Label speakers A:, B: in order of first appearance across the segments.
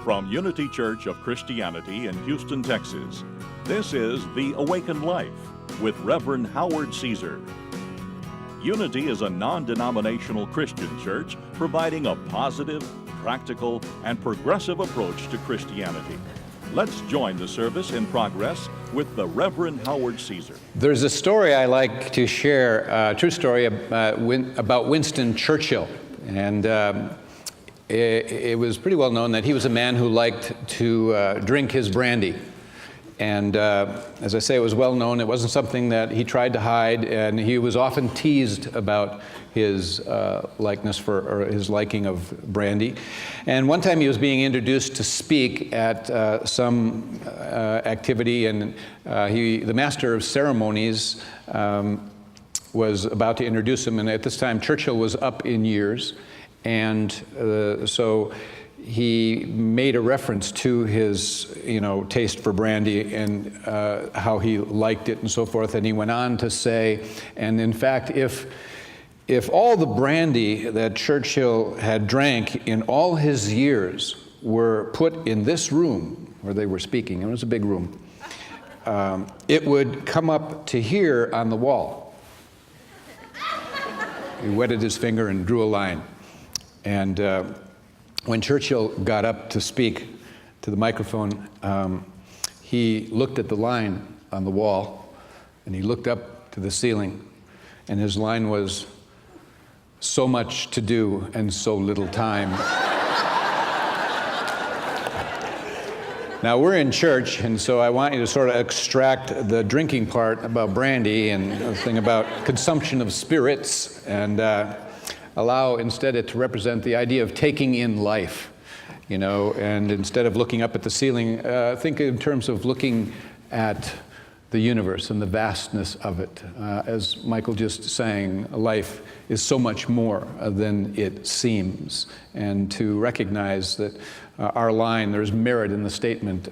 A: From Unity Church of Christianity in Houston, Texas, this is The Awakened Life with Reverend Howard Caesar. Unity is a non-denominational Christian church providing a positive, practical, and progressive approach to Christianity. Let's join the service in progress with the Reverend Howard Caesar.
B: There's a story I like to share, a true story about Winston Churchill. And it was pretty well known that he was a man who liked to drink his brandy. And as I say, it was well known. It wasn't something that he tried to hide, and he was often teased about his his liking of brandy. And one time he was being introduced to speak at some activity, and the master of ceremonies was about to introduce him. And at this time, Churchill was up in years, and so he made a reference to his, taste for brandy and how he liked it and so forth. And he went on to say, and in fact, if all the brandy that Churchill had drank in all his years were put in this room where they were speaking, it was a big room, it would come up to here on the wall. He wetted his finger and drew a line. And when Churchill got up to speak to the microphone, he looked at the line on the wall, and he looked up to the ceiling, and his line was, "So much to do and so little time." Now, we're in church, and so I want you to sort of extract the drinking part about brandy and the thing about consumption of spirits, and allow instead it to represent the idea of taking in life, and instead of looking up at the ceiling, think in terms of looking at the universe and the vastness of it. As Michael just sang, life is so much more than it seems. And to recognize that our line, there's merit in the statement,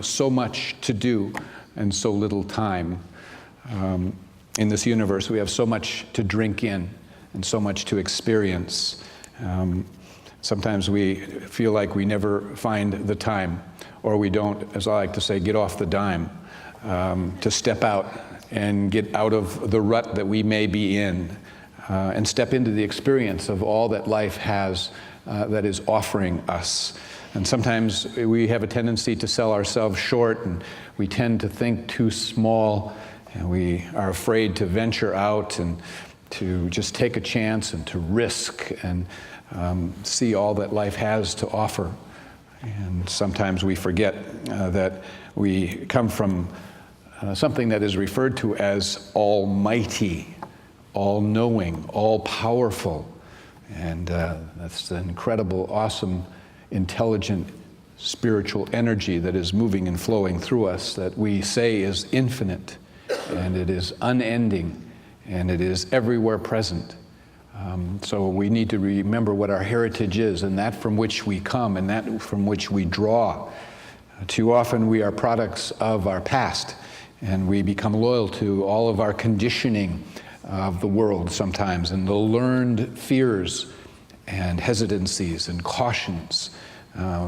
B: so much to do and so little time. In this universe, we have so much to drink in and so much to experience. Sometimes we feel like we never find the time, or we don't, as I like to say, get off the dime, to step out and get out of the rut that we may be in, and step into the experience of all that life has that is offering us. And sometimes we have a tendency to sell ourselves short, and we tend to think too small, and we are afraid to venture out and to just take a chance and to risk and see all that life has to offer. And sometimes we forget that we come from something that is referred to as almighty, all-knowing, all-powerful. And that's the incredible, awesome, intelligent, spiritual energy that is moving and flowing through us that we say is infinite, and it is unending, and it is everywhere present. So we need to remember what our heritage is, and that from which we come, and that from which we draw. Too often we are products of our past, and we become loyal to all of our conditioning of the world sometimes, and the learned fears and hesitancies and cautions.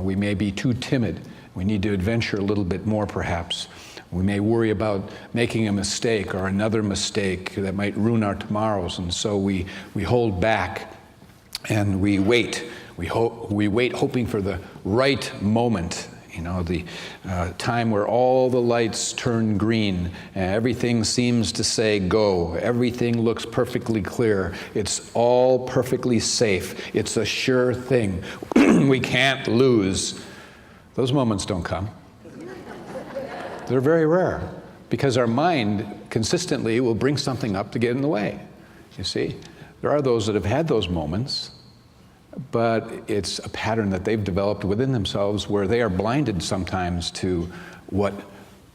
B: We may be too timid. We need to adventure a little bit more, perhaps. We may worry about making a mistake or another mistake that might ruin our tomorrows, and so we hold back and we wait. We wait hoping for the right moment, the time where all the lights turn green, and everything seems to say go. Everything looks perfectly clear. It's all perfectly safe. It's a sure thing. We can't lose. Those moments don't come. They're very rare, because our mind consistently will bring something up to get in the way. You see, there are those that have had those moments, but it's a pattern that they've developed within themselves where they are blinded sometimes to what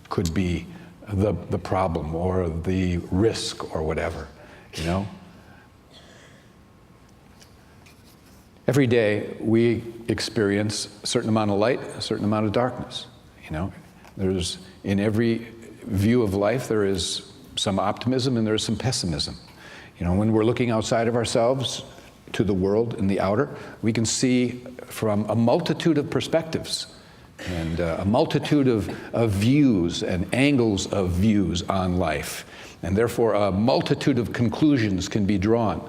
B: could be the problem or the risk or whatever, Every day we experience a certain amount of light, a certain amount of darkness, There's, in every view of life, there is some optimism and there is some pessimism. When we're looking outside of ourselves, to the world in the outer. We can see from a multitude of perspectives and a multitude of views and angles of views on life. And therefore, a multitude of conclusions can be drawn,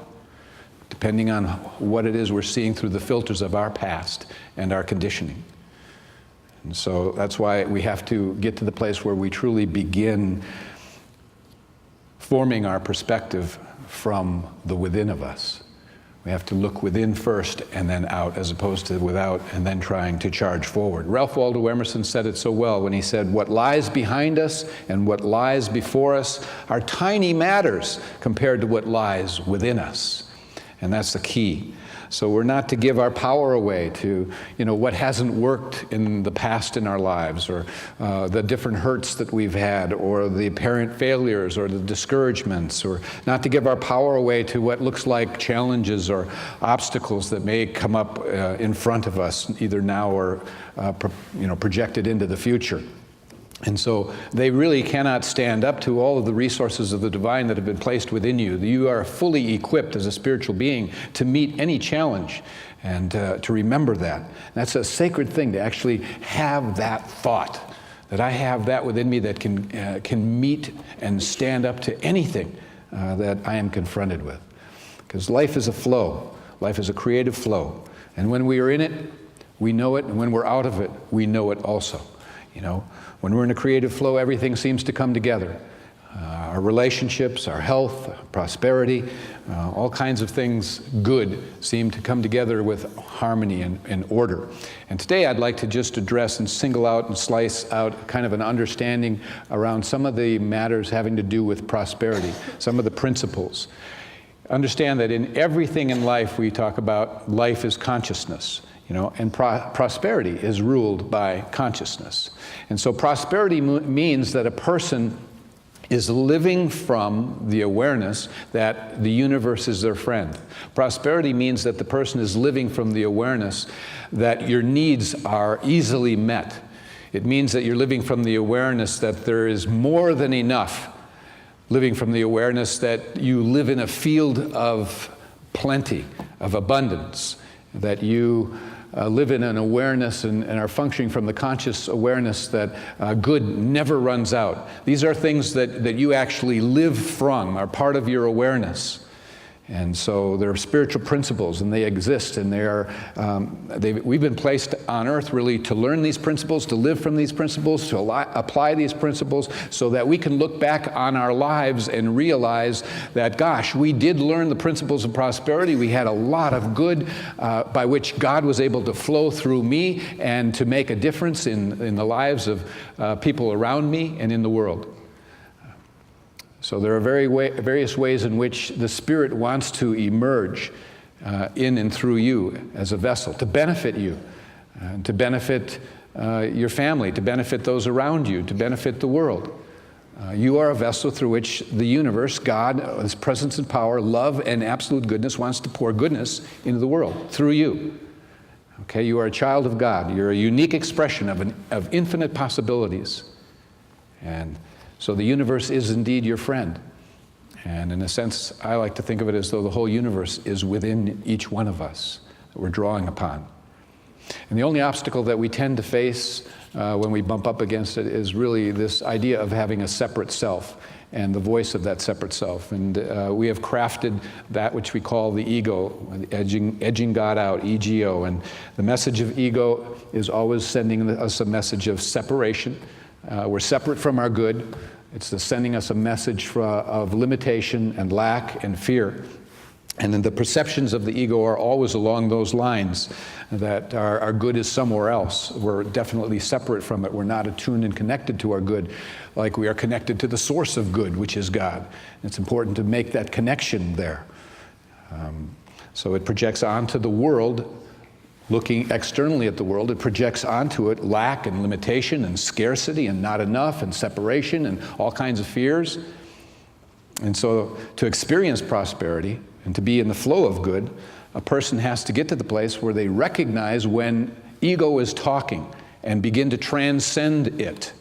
B: depending on what it is we're seeing through the filters of our past and our conditioning. And so that's why we have to get to the place where we truly begin forming our perspective from the within of us. We have to look within first and then out, as opposed to without and then trying to charge forward. Ralph Waldo Emerson said it so well when he said, "What lies behind us and what lies before us are tiny matters compared to what lies within us." And that's the key. So we're not to give our power away to, what hasn't worked in the past in our lives, or the different hurts that we've had, or the apparent failures, or the discouragements, or not to give our power away to what looks like challenges or obstacles that may come up in front of us, either now or projected into the future. And so they really cannot stand up to all of the resources of the divine that have been placed within you. You are fully equipped as a spiritual being to meet any challenge, and to remember that. That's a sacred thing, to actually have that thought, that I have that within me that can meet and stand up to anything that I am confronted with. Because life is a flow. Life is a creative flow. And when we are in it, we know it, and when we're out of it, we know it also. When we're in a creative flow, everything seems to come together. Our relationships, our health, prosperity, all kinds of things good seem to come together with harmony and order. And today I'd like to just address and single out and slice out kind of an understanding around some of the matters having to do with prosperity, some of the principles. Understand that in everything in life we talk about, life is consciousness. And prosperity is ruled by consciousness. And so prosperity means that a person is living from the awareness that the universe is their friend. Prosperity means that the person is living from the awareness that your needs are easily met. It means that you're living from the awareness that there is more than enough. Living from the awareness that you live in a field of plenty, of abundance, that you live in an awareness and are functioning from the conscious awareness that good never runs out. These are things that you actually live from, are part of your awareness. And so they're spiritual principles, and they exist, and we've been placed on earth really to learn these principles, to live from these principles, to apply these principles, so that we can look back on our lives and realize that, gosh, we did learn the principles of prosperity. We had a lot of good by which God was able to flow through me and to make a difference in the lives of people around me and in the world. So there are various ways in which the Spirit wants to emerge in and through you as a vessel, to benefit you, to benefit your family, to benefit those around you, to benefit the world. You are a vessel through which the universe, God, His presence and power, love and absolute goodness, wants to pour goodness into the world through you. Okay, you are a child of God. You're a unique expression of infinite possibilities. And so the universe is indeed your friend. And in a sense, I like to think of it as though the whole universe is within each one of us that we're drawing upon. And the only obstacle that we tend to face when we bump up against it is really this idea of having a separate self and the voice of that separate self. And we have crafted that which we call the ego, edging God out, ego. And the message of ego is always sending us a message of separation. We're separate from our good. It's sending us a message of limitation and lack and fear. And then the perceptions of the ego are always along those lines, that our good is somewhere else. We're definitely separate from it. We're not attuned and connected to our good like we are connected to the source of good, which is God. It's important to make that connection there. So it projects onto the world. Looking externally at the world, it projects onto it lack and limitation and scarcity and not enough and separation and all kinds of fears. And so to experience prosperity and to be in the flow of good, a person has to get to the place where they recognize when ego is talking and begin to transcend it.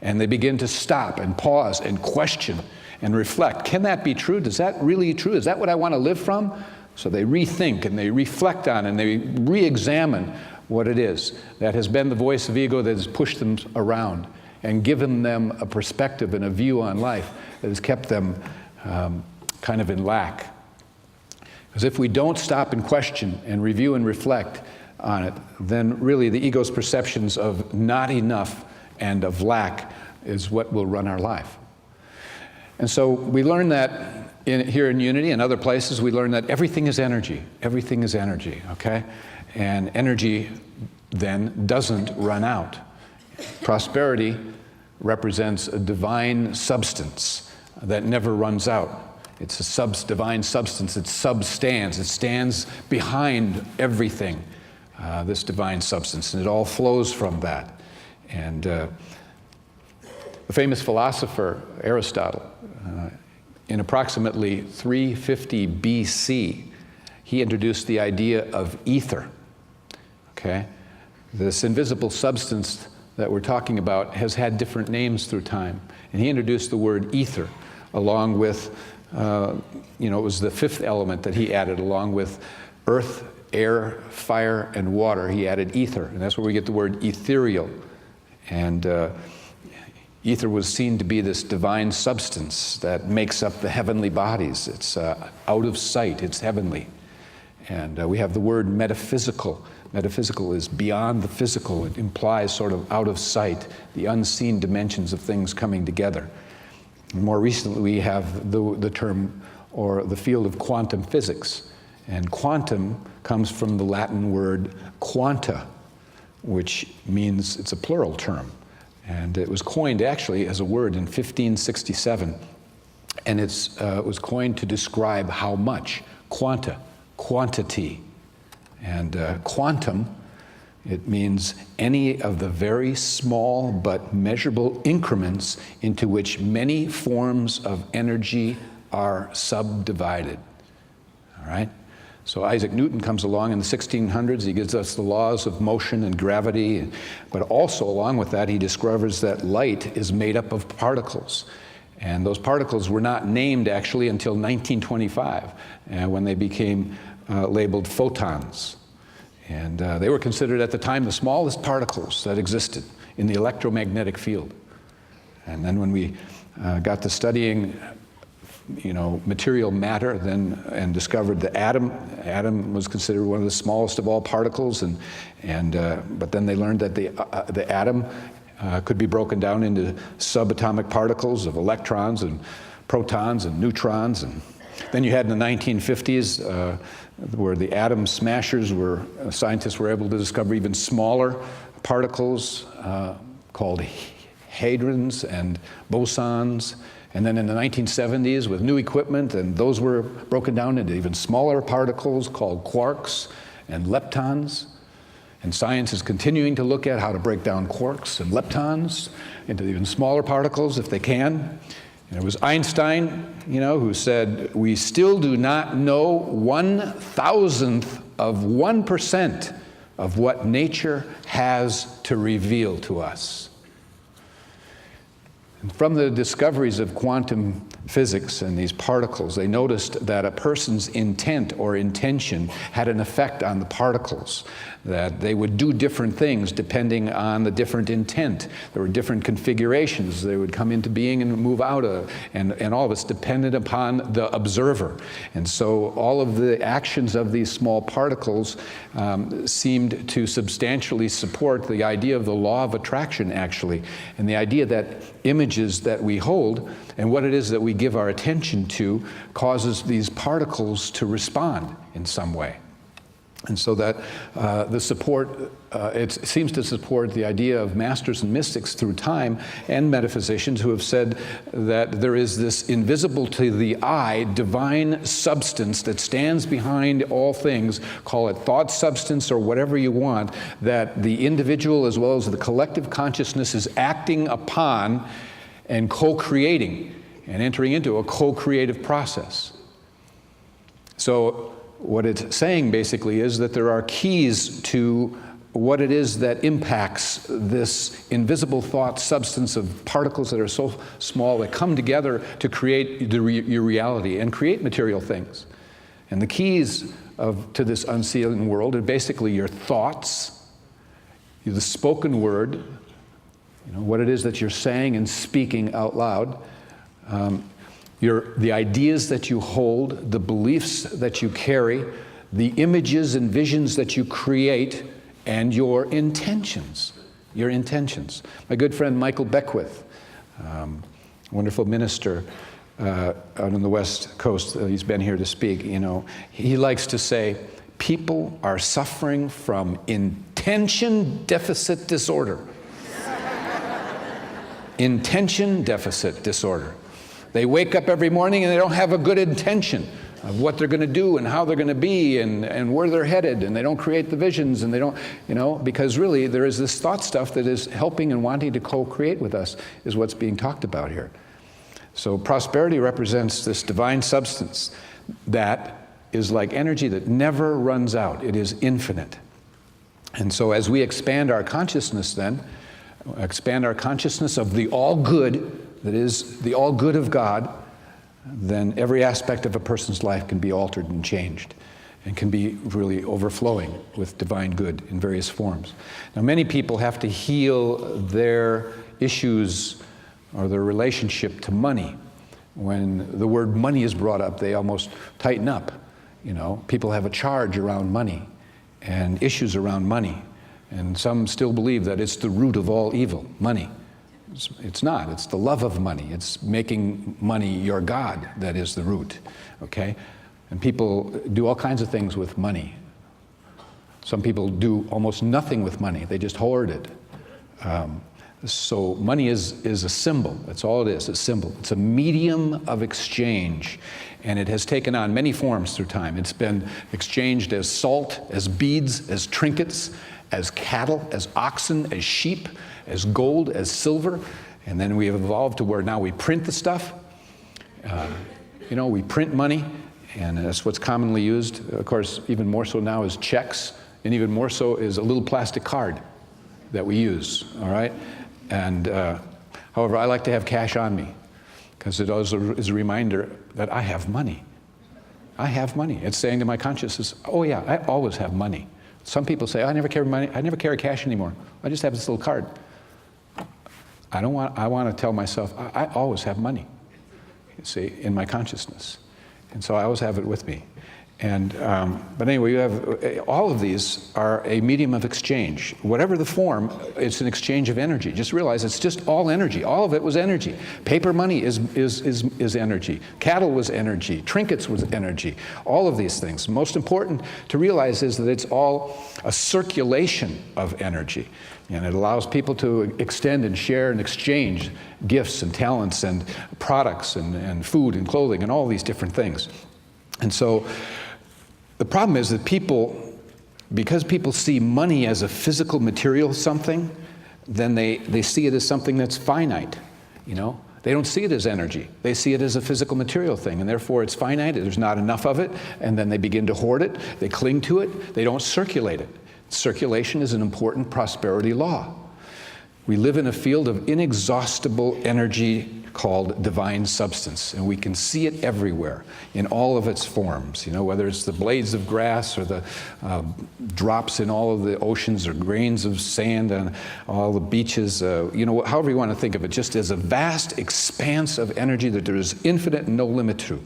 B: And they begin to stop and pause and question and reflect. Can that be true? Is that really true? Is that what I want to live from? So they rethink and they reflect on and they re-examine what it is that has been the voice of ego that has pushed them around and given them a perspective and a view on life that has kept them kind of in lack. Because if we don't stop and question and review and reflect on it, then really the ego's perceptions of not enough and of lack is what will run our life. And so we learn that here in Unity and other places, we learn that everything is energy. Everything is energy, okay? And energy then doesn't run out. Prosperity represents a divine substance that never runs out. It's a divine substance. It substands. It stands behind everything, this divine substance, and it all flows from that. And the famous philosopher Aristotle, in approximately 350 BC, he introduced the idea of ether. Okay? This invisible substance that we're talking about has had different names through time. And he introduced the word ether along with, it was the fifth element that he added along with earth, air, fire, and water. He added ether, and that's where we get the word ethereal. And ether was seen to be this divine substance that makes up the heavenly bodies. It's out of sight, it's heavenly. And we have the word metaphysical. Metaphysical is beyond the physical. It implies sort of out of sight, the unseen dimensions of things coming together. And more recently, we have the term or the field of quantum physics. And quantum comes from the Latin word quanta, which means it's a plural term. And it was coined actually as a word in 1567. And it was coined to describe how much. Quanta, quantity. And quantum, it means any of the very small but measurable increments into which many forms of energy are subdivided. All right? So Isaac Newton comes along in the 1600s. He gives us the laws of motion and gravity, but also along with that, he discovers that light is made up of particles. And those particles were not named actually until 1925, when they became labeled photons. And they were considered at the time the smallest particles that existed in the electromagnetic field. And then when we got to studying material matter and discovered the atom. Atom was considered one of the smallest of all particles, but then they learned that the atom could be broken down into subatomic particles of electrons and protons and neutrons. And then you had in the 1950s where the atom smashers scientists were able to discover even smaller particles called hadrons and bosons. And then in the 1970s with new equipment, and those were broken down into even smaller particles called quarks and leptons. And science is continuing to look at how to break down quarks and leptons into even smaller particles if they can. And it was Einstein, who said, "We still do not know 1,000th of 1% of what nature has to reveal to us." And from the discoveries of quantum physics and these particles, they noticed that a person's intent or intention had an effect on the particles, that they would do different things depending on the different intent. There were different configurations. They would come into being and move out of, and all of it's dependent upon the observer. And so all of the actions of these small particles seemed to substantially support the idea of the law of attraction, actually, and the idea that images that we hold and what it is that we give our attention to causes these particles to respond in some way. And so that it seems to support the idea of masters and mystics through time and metaphysicians who have said that there is this invisible to the eye divine substance that stands behind all things, call it thought substance or whatever you want, that the individual as well as the collective consciousness is acting upon and co-creating and entering into a co-creative process. So what it's saying basically is that there are keys to what it is that impacts this invisible thought substance of particles that are so small that come together to create your reality and create material things. And the keys to this unseen world are basically your thoughts, the spoken word, what it is that you're saying and speaking out loud, the ideas that you hold, the beliefs that you carry, the images and visions that you create, and your intentions. Your intentions. My good friend Michael Beckwith, wonderful minister out on the West Coast, he's been here to speak, he likes to say, people are suffering from intention deficit disorder. Intention deficit disorder. They wake up every morning and they don't have a good intention of what they're going to do and how they're going to be and where they're headed, and they don't create the visions, and they don't, because really there is this thought stuff that is helping and wanting to co-create with us is what's being talked about here. So prosperity represents this divine substance that is like energy that never runs out. It is infinite. And so as we expand our consciousness then, expand our consciousness of the all good, that is the all good of God, then every aspect of a person's life can be altered and changed and can be really overflowing with divine good in various forms. Now, many people have to heal their issues or their relationship to money. When the word money is brought up, they almost tighten up. People have a charge around money and issues around money. And some still believe that it's the root of all evil, money. It's not. It's the love of money. It's making money your God that is the root, okay? And people do all kinds of things with money. Some people do almost nothing with money. They just hoard it. So money is a symbol. That's all it is, a symbol. It's a medium of exchange, and it has taken on many forms through time. It's been exchanged as salt, as beads, as trinkets, as cattle, as oxen, as sheep, as gold, as silver, and then we have evolved to where now we print the stuff. We print money, and that's what's commonly used. Of course, even more so now is checks, and even more so is a little plastic card that we use, all right? And however, I like to have cash on me because it also is a reminder that I have money. I have money. It's saying to my consciousness, oh yeah, I always have money. Some people say, I never carry money, I never carry cash anymore. I just have this little card. I want to tell myself, I always have money, you see, in my consciousness. And so I always have it with me. And, but anyway, you have, all of these are a medium of exchange. Whatever the form, it's an exchange of energy. Just realize it's just all energy. All of it was energy. Paper money is energy. Cattle was energy. Trinkets was energy. All of these things. Most important to realize is that it's all a circulation of energy. And it allows people to extend and share and exchange gifts and talents and products and food and clothing and all these different things. And so the problem is that because people see money as a physical material something, then they see it as something that's finite, They don't see it as energy. They see it as a physical material thing, and therefore it's finite, there's not enough of it, and then they begin to hoard it, they cling to it, they don't circulate it. Circulation is an important prosperity law. We live in a field of inexhaustible energy called divine substance, and we can see it everywhere in all of its forms, whether it's the blades of grass or the drops in all of the oceans or grains of sand on all the beaches, however you want to think of it, just as a vast expanse of energy that there is infinite and no limit to.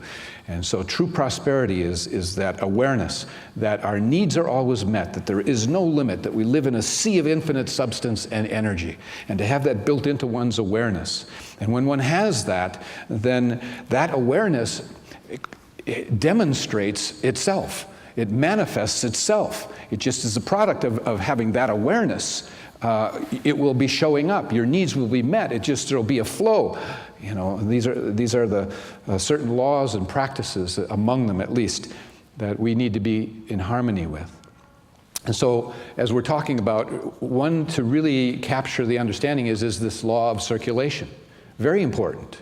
B: And so true prosperity is that awareness that our needs are always met, that there is no limit, that we live in a sea of infinite substance and energy, and to have that built into one's awareness. And when one has that, then that awareness it demonstrates itself. It manifests itself. It just is a product of having that awareness. It will be showing up. Your needs will be met. There'll be a flow. These are the certain laws and practices, among them at least, that we need to be in harmony with. And so, as we're talking about, one to really capture the understanding is this law of circulation. Very important.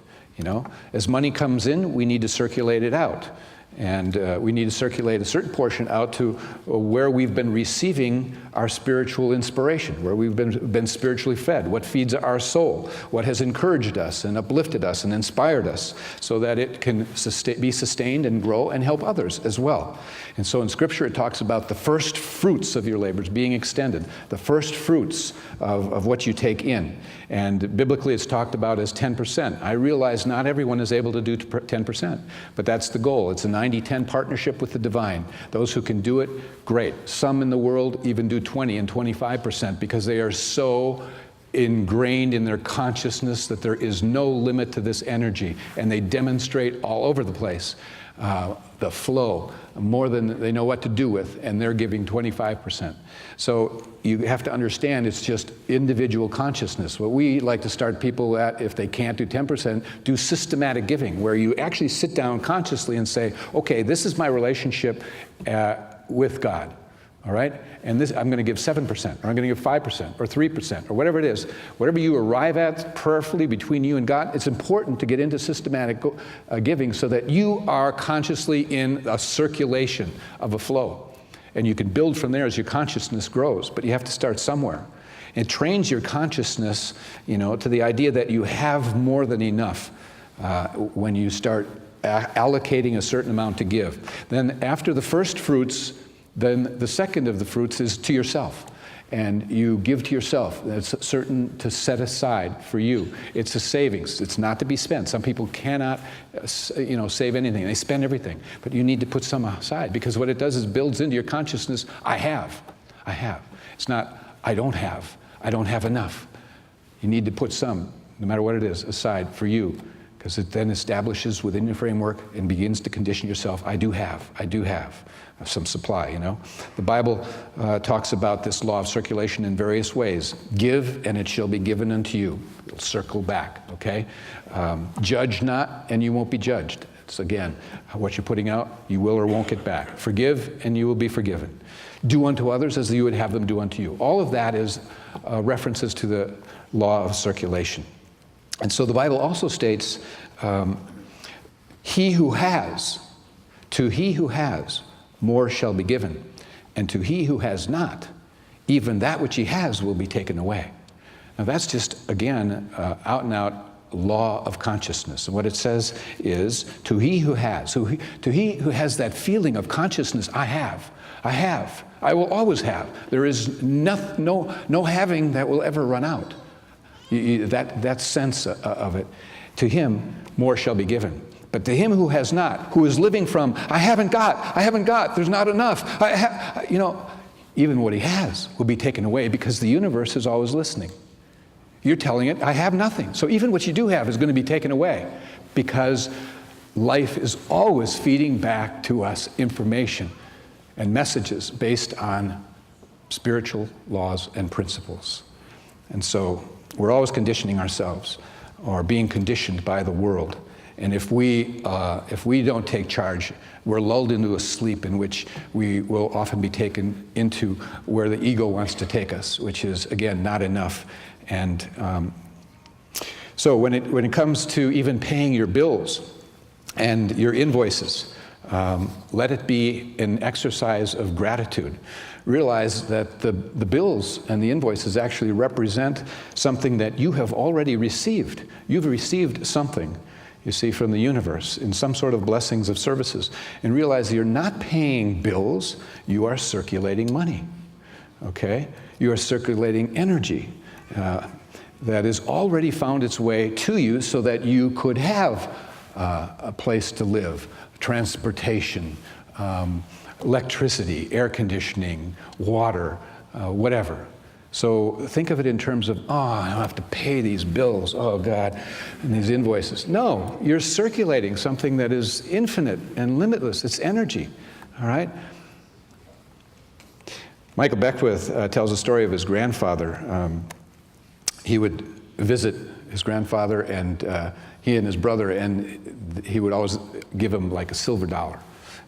B: As money comes in, we need to circulate it out. And we need to circulate a certain portion out to where we've been receiving our spiritual inspiration, where we've been spiritually fed, what feeds our soul, what has encouraged us and uplifted us and inspired us, so that it can be sustained and grow and help others as well. And so in Scripture it talks about the first fruits of your labors being extended, the first fruits of what you take in. And biblically it's talked about as 10%. I realize not everyone is able to do 10%, but that's the goal. It's a 90-10 partnership with the divine. Those who can do it, great. Some in the world even do 20 and 25% because they are so ingrained in their consciousness that there is no limit to this energy, and they demonstrate all over the place the flow more than they know what to do with, and they're giving 25%. So you have to understand it's just individual consciousness. What we like to start people at, if they can't do 10%, do systematic giving, where you actually sit down consciously and say, okay, this is my relationship with God. All right? And this, I'm going to give 7%, or I'm going to give 5%, or 3%, or whatever it is. Whatever you arrive at prayerfully between you and God, it's important to get into systematic giving so that you are consciously in a circulation of a flow. And you can build from there as your consciousness grows, but you have to start somewhere. It trains your consciousness, to the idea that you have more than enough when you start allocating a certain amount to give. Then after the first fruits, then the second of the fruits is to yourself. And you give to yourself. That's certain to set aside for you. It's a savings. It's not to be spent. Some people cannot, save anything. They spend everything. But you need to put some aside, because what it does is builds into your consciousness, I have. It's not, I don't have enough. You need to put some, no matter what it is, aside for you, because it then establishes within your framework and begins to condition yourself, I do have some supply, The Bible talks about this law of circulation in various ways. Give, and it shall be given unto you. It'll circle back, okay? Judge not, and you won't be judged. It's, again, what you're putting out, you will or won't get back. Forgive, and you will be forgiven. Do unto others as you would have them do unto you. All of that is references to the law of circulation. And so the Bible also states, he who has, to he who has, more shall be given, and to he who has not, even that which he has will be taken away. Now that's just, again, out and out law of consciousness. And what it says is, to he who has, to he who has that feeling of consciousness, I will always have. There is no having that will ever run out. That sense of it, to him more shall be given. But to him who has not, who is living from, I haven't got, there's not enough, even what he has will be taken away, because the universe is always listening. You're telling it, I have nothing. So even what you do have is going to be taken away, because life is always feeding back to us information and messages based on spiritual laws and principles. And so we're always conditioning ourselves, or being conditioned by the world. And if we don't take charge, we're lulled into a sleep in which we will often be taken into where the ego wants to take us, which is, again, not enough. And so when it comes to even paying your bills and your invoices, let it be an exercise of gratitude. Realize that the bills and the invoices actually represent something that you have already received. You've received something, you see, from the universe in some sort of blessings of services. And realize you're not paying bills, you are circulating money, okay? You are circulating energy that has already found its way to you so that you could have a place to live, transportation, electricity, air conditioning, water, whatever. So think of it in terms of, I don't have to pay these bills, oh God, and these invoices. No, you're circulating something that is infinite and limitless. It's energy, all right? Michael Beckwith tells a story of his grandfather. He would visit his grandfather, and he and his brother, and he would always give him like a silver dollar.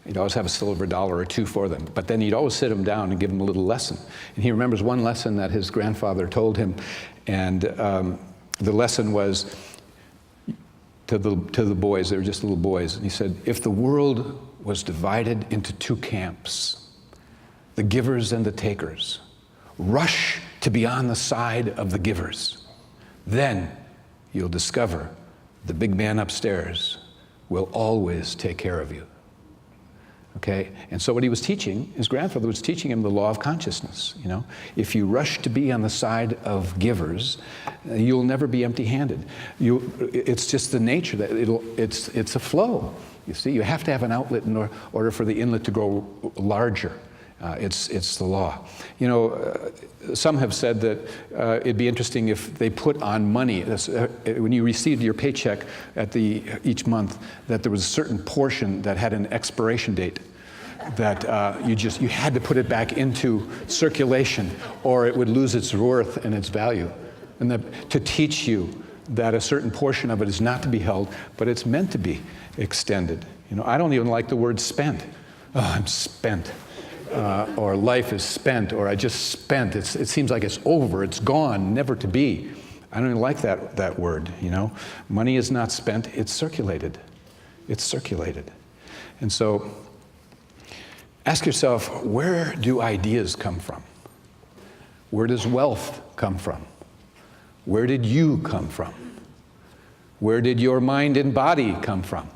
B: He'd always have a silver dollar or two for them. But then he'd always sit them down and give them a little lesson. And he remembers one lesson that his grandfather told him. And the lesson was to the boys, they were just little boys. And he said, if the world was divided into two camps, the givers and the takers. Rush to be on the side of the givers. Then you'll discover the big man upstairs will always take care of you. Okay? And so what he was teaching, his grandfather was teaching him the law of consciousness, you know? If you rush to be on the side of givers, you'll never be empty-handed. It's just the nature that it's a flow. You see, you have to have an outlet in order for the inlet to grow larger. It's the law. You know, some have said that it'd be interesting if they put on money, when you received your paycheck at each month, that there was a certain portion that had an expiration date, that you had to put it back into circulation or it would lose its worth and its value. And to teach you that a certain portion of it is not to be held, but it's meant to be extended. You know, I don't even like the word spent. Oh, I'm spent. Or life is spent, or I just spent. It seems like it's over, it's gone, never to be. I don't even like that word, you know. Money is not spent, it's circulated. It's circulated. And so, ask yourself, where do ideas come from? Where does wealth come from? Where did you come from? Where did your mind and body come from?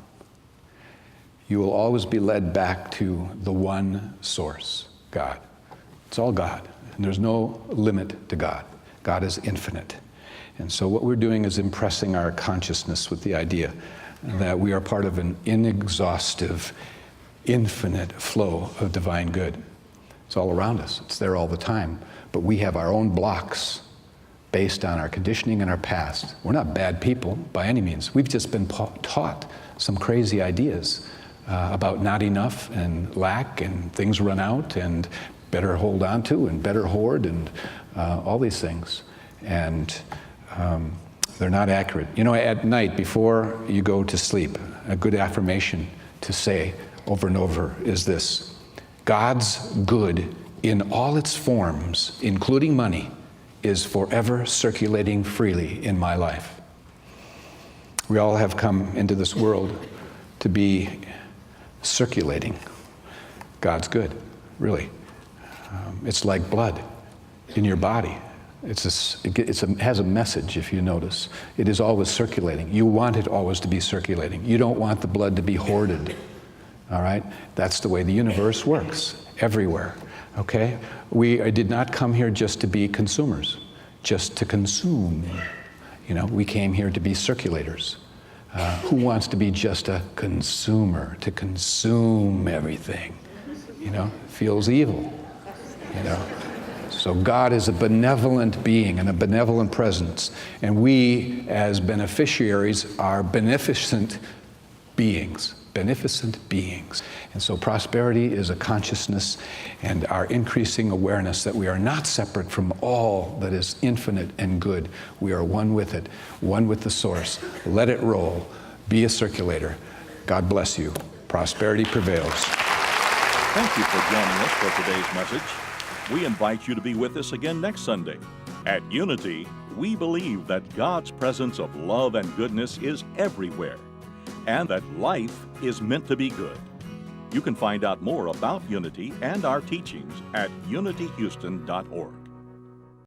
B: You will always be led back to the one source, God. It's all God, and there's no limit to God. God is infinite. And so what we're doing is impressing our consciousness with the idea that we are part of an inexhaustive, infinite flow of divine good. It's all around us. It's there all the time. But we have our own blocks based on our conditioning and our past. We're not bad people by any means. We've just been taught some crazy ideas about not enough and lack and things run out and better hold on to and better hoard and all these things. And they're not accurate. You know, at night before you go to sleep, a good affirmation to say over and over is this: God's good in all its forms, including money, is forever circulating freely in my life. We all have come into this world to be circulating God's good, really. It's like blood in your body. It has a message, if you notice. It is always circulating. You want it always to be circulating. You don't want the blood to be hoarded, all right? That's the way the universe works, everywhere, okay? I did not come here just to be consumers, just to consume. You know, we came here to be circulators. Who wants to be just a consumer, to consume everything? You know, feels evil, you know. So God is a benevolent being and a benevolent presence, and we as beneficiaries are beneficent beings. Beneficent beings. And so prosperity is a consciousness and our increasing awareness that we are not separate from all that is infinite and good. We are one with it, one with the source. Let it roll. Be a circulator. God bless you. Prosperity prevails.
A: Thank you for joining us for today's message. We invite you to be with us again next Sunday. At Unity, we believe that God's presence of love and goodness is everywhere, and that life is meant to be good. You can find out more about Unity and our teachings at unityhouston.org.